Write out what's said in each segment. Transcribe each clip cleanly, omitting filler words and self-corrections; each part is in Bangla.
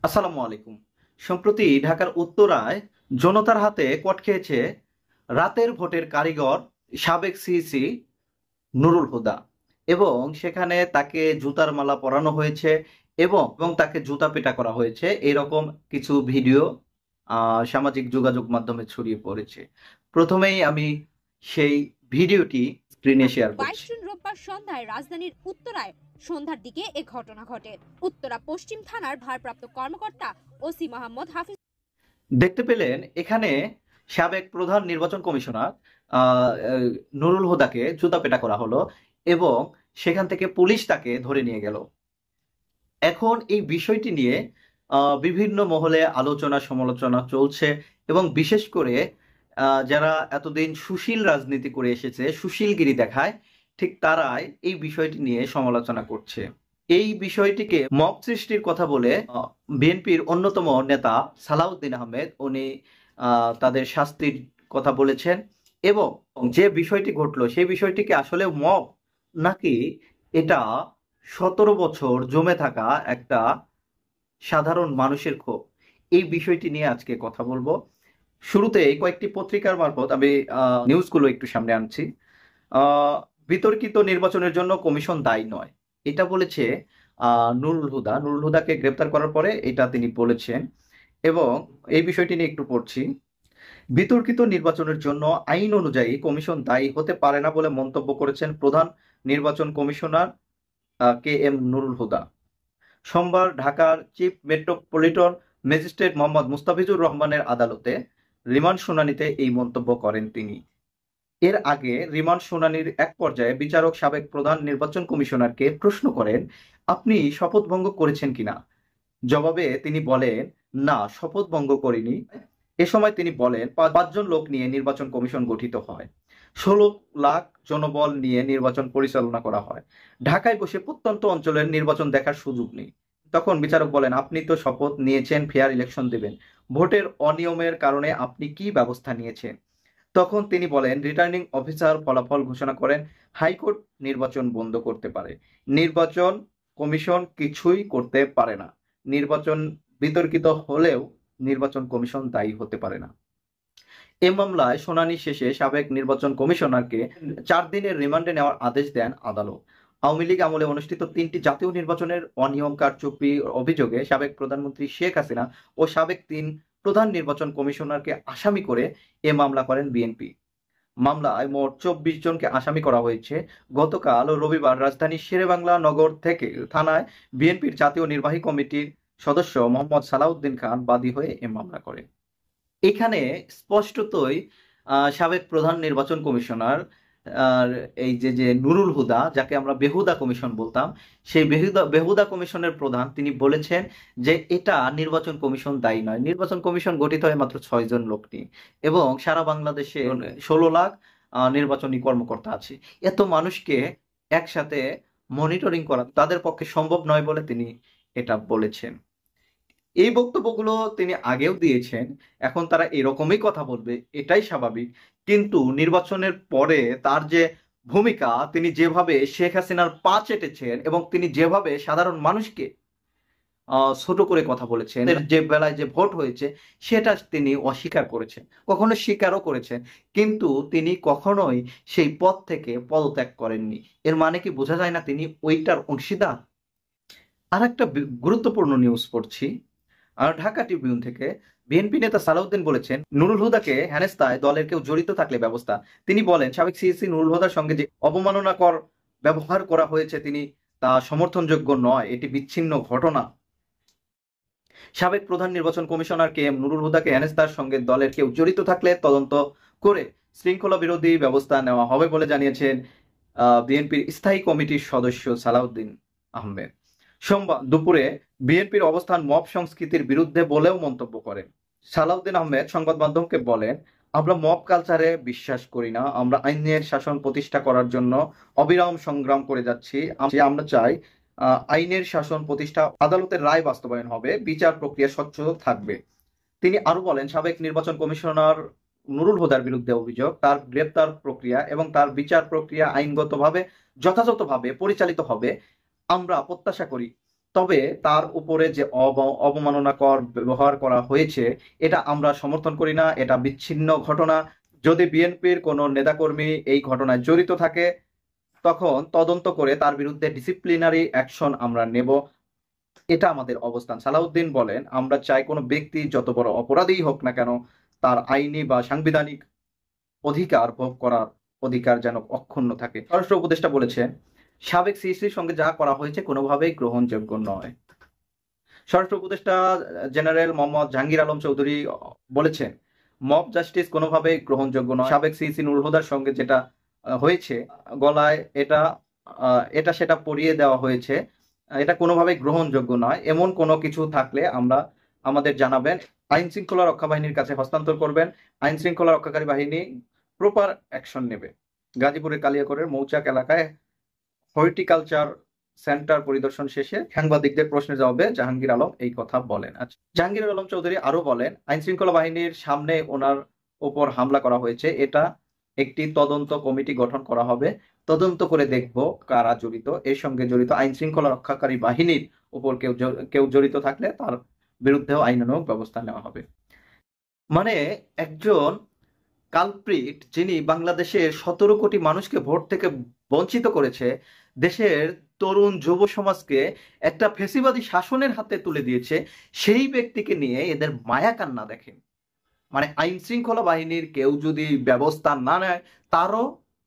আসসালামু আলাইকুম। সম্প্রতি ঢাকার উত্তরায় জনতার হাতে কট খেয়েছে রাতের ভোটের কারিগর সাবেক সিইসি নুরুল হুদা এবং সেখানে তাকে জুতার মালা পরানো হয়েছে এবং তাকে জুতা পেটা করা হয়েছে। এরকম কিছু ভিডিও সামাজিক যোগাযোগ মাধ্যমে ছড়িয়ে পড়েছে। প্রথমেই আমি সেই ভিডিওটি স্ক্রিনে শেয়ার 22 করছি। জুন রোববার সন্ধ্যায় রাজধানীর উত্তরায় সন্ধ্যার দিকে এ ঘটনা ঘটে। উত্তরা পশ্চিম থানার ভারপ্রাপ্ত কর্মকর্তা ওসি মোহাম্মদ হাফিজ দেখতে পেলেন এখানে সাবেক প্রধান নির্বাচন কমিশনার আহ, আহ, নুরুল হুদাকে জুতাপেটা করা হলো এবং সেখান থেকে পুলিশ তাকে ধরে নিয়ে গেল। এখন এই বিষয়টি নিয়ে বিভিন্ন মহলে আলোচনা সমালোচনা চলছে এবং বিশেষ করে যারা এতদিন সুশীল রাজনীতি করে এসেছে, সুশীলগিরি দেখায়, ঠিক তারাই এই বিষয়টি নিয়ে সমালোচনা করছে। এই বিষয়টিকে মব সৃষ্টির কথা বলে বিএনপির অন্যতম নেতা সালাউদ্দিন আহমেদ উনি তাদের শাস্তির কথা বলেছেন এবং যে বিষয়টি ঘটলো সেই বিষয়টিকে আসলে মব নাকি এটা 17 বছর জমে থাকা একটা সাধারণ মানুষের ক্ষোভ, এই বিষয়টি নিয়ে আজকে কথা বলবো। শুরুতে কয়েকটি পত্রিকার মারফত আমি নিউজগুলো একটু সামনে আনছি। আহ, বিতর্কিত নির্বাচনের জন্য কমিশন দায়ী নয়, এটা বলেছে নুরুল হুদাকে গ্রেপ্তার করার পরে এটা তিনি বলেছেন এবং এই বিষয়টি নিয়ে একটু পড়ছি। বিতর্কিত নির্বাচনের জন্য আইন অনুযায়ী কমিশন দায়ী হতে পারে না বলে মন্তব্য করেছেন প্রধান নির্বাচন commissioner K M Nurul Huda. সোমবার ঢাকার chief metropolitan magistrate Mohammad Mustafizur রহমানের আদালতে রিমান্ড শুনানিতে এই মন্তব্য করেন তিনি। এর আগে রিমান্ড শুনানির এক পর্যায়ে বিচারক সাবেক প্রধান নির্বাচন কমিশনারকে প্রশ্ন করেন, আপনি শপথ ভঙ্গ করেছেন কিনা। জবাবে তিনি বলেন, না, শপথ ভঙ্গ করিনি। এ সময় তিনি বলেন, পাঁচজন লোক নিয়ে নির্বাচন কমিশন গঠিত হয়, 16 লাখ জনবল নিয়ে নির্বাচন পরিচালনা করা হয়, ঢাকায় বসে প্রত্যন্ত অঞ্চলের নির্বাচন দেখার সুযোগ নেই। তখন বিচারক বলেন, আপনি তো শপথ নিয়েছেন ফেয়ার ইলেকশন দেবেন, ভোটের অনিয়মের কারণে আপনি কি ব্যবস্থা নিয়েছেন। তখন তিনি বলেন, রিটার্নিং অফিসার ফলাফল ঘোষণা করেন, হাইকোর্ট নির্বাচন বন্ধ করতে পারে, নির্বাচন কমিশন কিছুই করতে পারে না। নির্বাচন বিতর্কিত হলেও নির্বাচন কমিশন দায়ী হতে পারে না। এ মামলায় শুনানি শেষে সাবেক নির্বাচন কমিশনারকে 4 দিনের রিমান্ডে নেওয়ার আদেশ দেন আদালত। আওয়ামী লীগ আমলে অনুষ্ঠিত 3টি জাতীয় নির্বাচনের অনিয়ম কারচুপির অভিযোগে সাবেক প্রধানমন্ত্রী শেখ হাসিনা ও সাবেক 3 প্রধান নির্বাচন কমিশনারকে আসামি করে এ মামলা করেন বিএনপি। মামলায় মোট 24 জনকে আসামি করা হয়েছে। গতকাল রবিবার রাজধানীর শেরেবাংলা নগর থেকে থানায় বিএনপির জাতীয় নির্বাহী কমিটির সদস্য মোহাম্মদ সালাউদ্দিন খান বাদী হয়ে এ মামলা করেন। এখানে স্পষ্টতই সাবেক প্রধান নির্বাচন কমিশনার আর এই যে যে নুরুল হুদা, যাকে আমরা বেহুদা কমিশন বলতাম, সেই বেহুদা কমিশনের প্রধান তিনি বলেছেন যে এটা নির্বাচন কমিশন দায়ী নয়, নির্বাচন কমিশন গঠিত হয় মাত্র 6 জন লোক নিয়ে এবং সারা বাংলাদেশে 16 লাখ নির্বাচনী কর্মকর্তা আছে। এত মানুষকে একসাথে মনিটরিং করা তাদের পক্ষে সম্ভব নয় বলে তিনি এটা বলেছেন। এই বক্তব্যগুলো তিনি আগেও দিয়েছেন, এখন তারা এরকমই কথা বলবে, এটাই স্বাভাবিক। কিন্তু নির্বাচনের পরে তার যে ভূমিকা, তিনি যেভাবে শেখ হাসিনার পা চেটেছেন এবং তিনি যেভাবে সাধারণ মানুষকে ছোট করে কথা বলেছেন, যে বেলায় যে ভোট হয়েছে সেটা তিনি অস্বীকার করেছেন, কখনো স্বীকারও করেছেন, কিন্তু তিনি কখনোই সেই পদ থেকে পদত্যাগ করেননি। এর মানে কি বোঝা যায় না তিনি ওইটার অংশীদার? আর একটা গুরুত্বপূর্ণ নিউজ পড়ছি আর ঢাকা ট্রিবিউন থেকে। বিএনপি নেতা সালাউদ্দিন বলেছেন, নুরুল হুদাকে হেনস্থায় দলের কেউ জড়িত থাকলে ব্যবস্থা। তিনি বলেন, সাবেক সিইসি নুরুল হুদার সঙ্গে যে অবমাননাকর ব্যবহার করা হয়েছে তিনি তা সমর্থনযোগ্য নয়, এটি বিচ্ছিন্ন ঘটনা। সাবেক প্রধান নির্বাচন কমিশনার কে এম নুরুল হুদাকে হেনস্থার সঙ্গে দলের কেউ জড়িত থাকলে তদন্ত করে শৃঙ্খলা বিরোধী ব্যবস্থা নেওয়া হবে বলে জানিয়েছেন বিএনপির স্থায়ী কমিটির সদস্য সালাউদ্দিন আহমেদ। সোমবার দুপুরে বিএনপির অবস্থান মব সংস্কৃতির বিরুদ্ধে বলেও মন্তব্য করেন। সালাউদ্দিন আহমেদ সংবাদ মাধ্যমকে বলেন, আমরা মব কালচারে বিশ্বাস করি না, আমরা আইনের শাসন প্রতিষ্ঠা করার জন্য অবিরাম সংগ্রাম করে যাচ্ছি। আমরা চাই আইনের শাসন প্রতিষ্ঠা, আদালতের রায় বাস্তবায়ন হবে, বিচার প্রক্রিয়া স্বচ্ছ থাকবে। তিনি আরো বলেন, সাবেক নির্বাচন কমিশনার নুরুল হুদার বিরুদ্ধে অভিযোগ, তার গ্রেপ্তার প্রক্রিয়া এবং তার বিচার প্রক্রিয়া আইনগতভাবে যথাযথভাবে পরিচালিত হবে। আমরা প্রত্যাশা করি তবে তার উপরে যে অবমাননাকর ব্যবহার করা হয়েছে এটা আমরা সমর্থন করি না। এটা বিচ্ছিন্ন ঘটনা। যদি বিএনপির কোনো নেতাকর্মী এই ঘটনায় জড়িত থাকে তখন তদন্ত করে তার বিরুদ্ধে ডিসিপ্লিনারি অ্যাকশন আমরা নেব। এটা আমাদের অবস্থান। সালাউদ্দিন বলেন, আমরা চাই কোনো ব্যক্তি যত বড় অপরাধীই হোক না কেন তার আইনি বা সাংবিধানিক অধিকার ভোগ করার অধিকার যেন অক্ষুণ্ণ থাকে। স্বরাষ্ট্র উপদেষ্টা বলেছেন, সাবেক সিইসির সঙ্গে যা করা হয়েছে কোনোভাবেই গ্রহণযোগ্য নয়। স্বরাষ্ট্র উপদেষ্টা জেনারেল মোহাম্মদ জাহাঙ্গীর আলম চৌধুরী বলেছেন, মব জাস্টিস কোনোভাবেই গ্রহণযোগ্য নয়। সাবেক সিইসি নুরুল হুদার সঙ্গে যেটা হয়েছে, গলায় এটা সেটা পরিয়ে দেওয়া হয়েছে, এটা কোনোভাবেই গ্রহণযোগ্য নয়। এমন কোনো কিছু থাকলে আমাদের জানাবেন, আইন শৃঙ্খলা রক্ষা বাহিনীর কাছে হস্তান্তর করবেন। আইন শৃঙ্খলা রক্ষাকারী বাহিনী প্রপার অ্যাকশন নেবে। গাজীপুরের কালিয়াকৈরের মৌচাক এলাকায় হর্টিকালচার সেন্টার পরিদর্শন শেষে সাংবাদিকদের প্রশ্নের জবাবে জাহাঙ্গীর আলম এই কথা বলেন। জাহাঙ্গীর আলম চৌধুরী আরো বলেন, আইন শৃঙ্খলা বাহিনীর সামনে ওনার উপর হামলা করা হয়েছে, এটা একটি তদন্ত কমিটি গঠন করা হবে। তদন্ত করে দেখব কারা জড়িত। এর সঙ্গে জড়িত আইন শৃঙ্খলা রক্ষাকারী বাহিনীর উপর কেউ জড়িত থাকলে তার বিরুদ্ধেও আইনানুগ ব্যবস্থা নেওয়া হবে। মানে একজন কালপ্রিট যিনি বাংলাদেশের 17 কোটি মানুষকে ভোট থেকে বঞ্চিত করেছে, দেশের তরুণ যুব সমাজকে একটা ফ্যাসিবাদী শাসনের হাতে তুলে দিয়েছে, সেই ব্যক্তিকে নিয়ে এদের মায়া কান্না দেখেন। মানে আইন শৃঙ্খলা বাহিনীর কেউ যদি ব্যবস্থা না নেয় তারও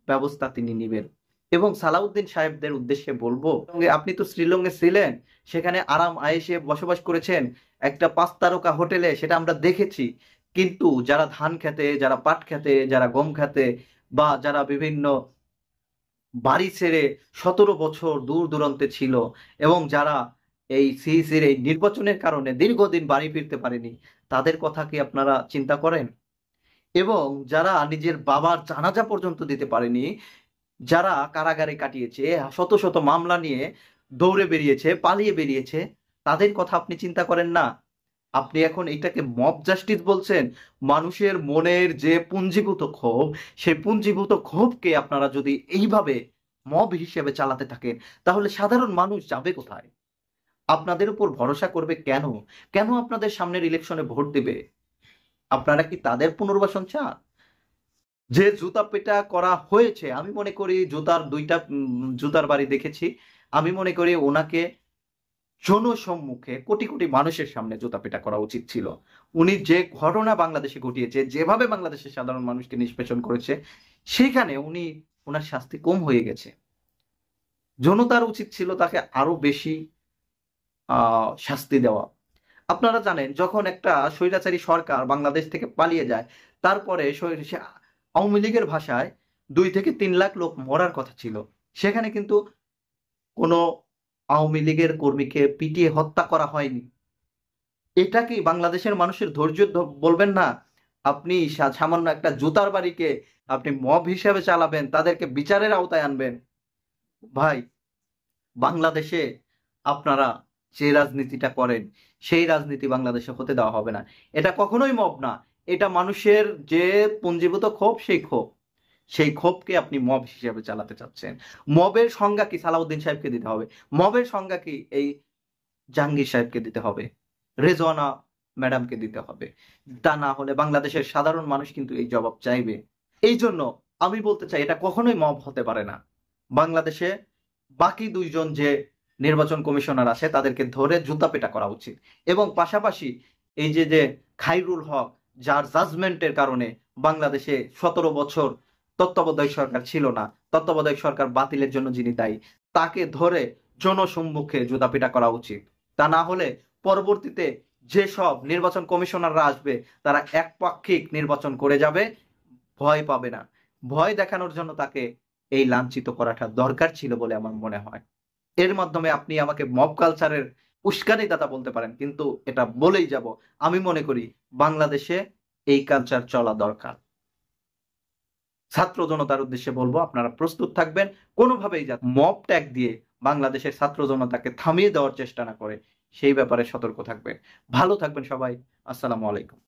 ব্যবস্থা তিনি নেবেন। এবং সালাউদ্দিন সাহেবদের উদ্দেশ্যে বলবো, আপনি তো শ্রীলঙ্কায় ছিলেন, সেখানে আরাম আয়েশে বসবাস করেছেন একটা 5 তারকা হোটেলে, সেটা আমরা দেখেছি। কিন্তু যারা ধান খেতে, যারা পাট খেতে, যারা গম খেতে, বা যারা বিভিন্ন বাড়ি ছেড়ে 17 বছর দূর দূরান্তে ছিল, এবং যারা এই সিইসির এই নির্বাচনের কারণে দীর্ঘদিন বাড়ি ফিরতে পারেনি, তাদের কথা কি আপনারা চিন্তা করেন? এবং যারা নিজের বাবার জানাজা পর্যন্ত দিতে পারেনি, যারা কারাগারে কাটিয়েছে, শত শত মামলা নিয়ে দৌড়ে বেরিয়েছে, পালিয়ে বেরিয়েছে, তাদের কথা আপনি চিন্তা করেন না? আপনি এখন এটাকে মব জাস্টিস বলছেন। মানুষের মনের যে পুঞ্জীভূত ক্ষোভ, সেই পুঞ্জীভূত ক্ষোভকে আপনারা যদি এইভাবে মব হিসেবে চালাতে থাকেন, তাহলে সাধারণ মানুষ যাবে কোথায়? আপনাদের উপর ভরসা করবে কেন? কেন আপনাদের সামনের ইলেকশনে ভোট দিবে? আপনারা কি তাদের পুনর্বাসন চান? যে জুতা পেটা করা হয়েছে, আমি মনে করি জুতার বাড়ি দেখেছি। আমি মনে করি ওনাকে জনসম্মুখে কোটি কোটি মানুষের সামনে জুতা পেটা করা উচিত ছিল। উনি যে ঘটনা বাংলাদেশে ঘটিয়েছে, যেভাবে বাংলাদেশের সাধারণ মানুষকে নিষ্পেষণ করেছে, সেখানে ওনার শাস্তি কম হয়ে গেছে। জনতার উচিত ছিল তাকে আরো বেশি শাস্তি দেওয়া। আপনারা জানেন, যখন একটা স্বৈরাচারী সরকার বাংলাদেশ থেকে পালিয়ে যায়, তারপরে আওয়ামী লীগের ভাষায় 2 থেকে 3 লাখ লোক মরার কথা ছিল। সেখানে কিন্তু কোনো আওয়ামী লীগের কর্মীকে পিটিয়ে হত্যা করা হয়নি। এটা কি বাংলাদেশের মানুষের ধৈর্য বলবেন না? আপনি সামান্য একটা জুতার বাড়িকে আপনি মব হিসেবে চালাবেন, তাদেরকে বিচারের আওতায় আনবেন? ভাই, বাংলাদেশে আপনারা যে রাজনীতিটা করেন, সেই রাজনীতি বাংলাদেশে হতে দেওয়া হবে না। এটা কখনোই মব না, এটা মানুষের যে পুঞ্জীভূত ক্ষোভ, সেই ক্ষোভকে আপনি মব হিসেবে চালাতে চাচ্ছেন। মবের সংজ্ঞা কি সালাউদ্দিন সাহেবকে দিতে হবে? মবের সংজ্ঞা কি এই জাহাঙ্গীর সাহেবকে দিতে হবে? রেজওয়ানা ম্যাডামকে দিতে হবে? তা না হলে বাংলাদেশের সাধারণ মানুষ কিন্তু এই জবাব চাইবে। এই জন্য আমি বলতে চাই, এটা কখনোই মব হতে পারে না। বাংলাদেশে বাকি 2 জন যে নির্বাচন কমিশনার আছে তাদেরকে ধরে জুতা পেটা করা উচিত। এবং পাশাপাশি এই যে খায়রুল হক, যার জাজমেন্টের কারণে বাংলাদেশে 17 বছর তত্ত্বাবধায়ক সরকার ছিল না, তত্ত্বাবধায়ক সরকার বাতিলের জন্য যিনি দায়ী, তাকে ধরে জনসম্মুখে জুতা পেটা করা উচিত। তা না হলে পরবর্তীতে যেসব নির্বাচন কমিশনাররা আসবে, তারা একপাক্ষিক নির্বাচন করে যাবে, ভয় পাবে না। ভয় দেখানোর জন্য তাকে এই লাঞ্ছিত করাটা দরকার ছিল বলে আমার মনে হয়। এর মাধ্যমে আপনি আমাকে মব কালচারের উস্কানিদাতা বলতে পারেন, কিন্তু এটা বলেই যাব, আমি মনে করি বাংলাদেশে এই কালচার চলা দরকার। ছাত্র জনতার উদ্দেশ্যে বলবো, আপনারা প্রস্তুত থাকবেন। কোনোভাবেই যাতে মব ট্যাগ দিয়ে বাংলাদেশের ছাত্র জনতাকে থামিয়ে দেওয়ার চেষ্টা না করে, সেই ব্যাপারে সতর্ক থাকবেন। ভালো থাকবেন সবাই। আসসালামু আলাইকুম।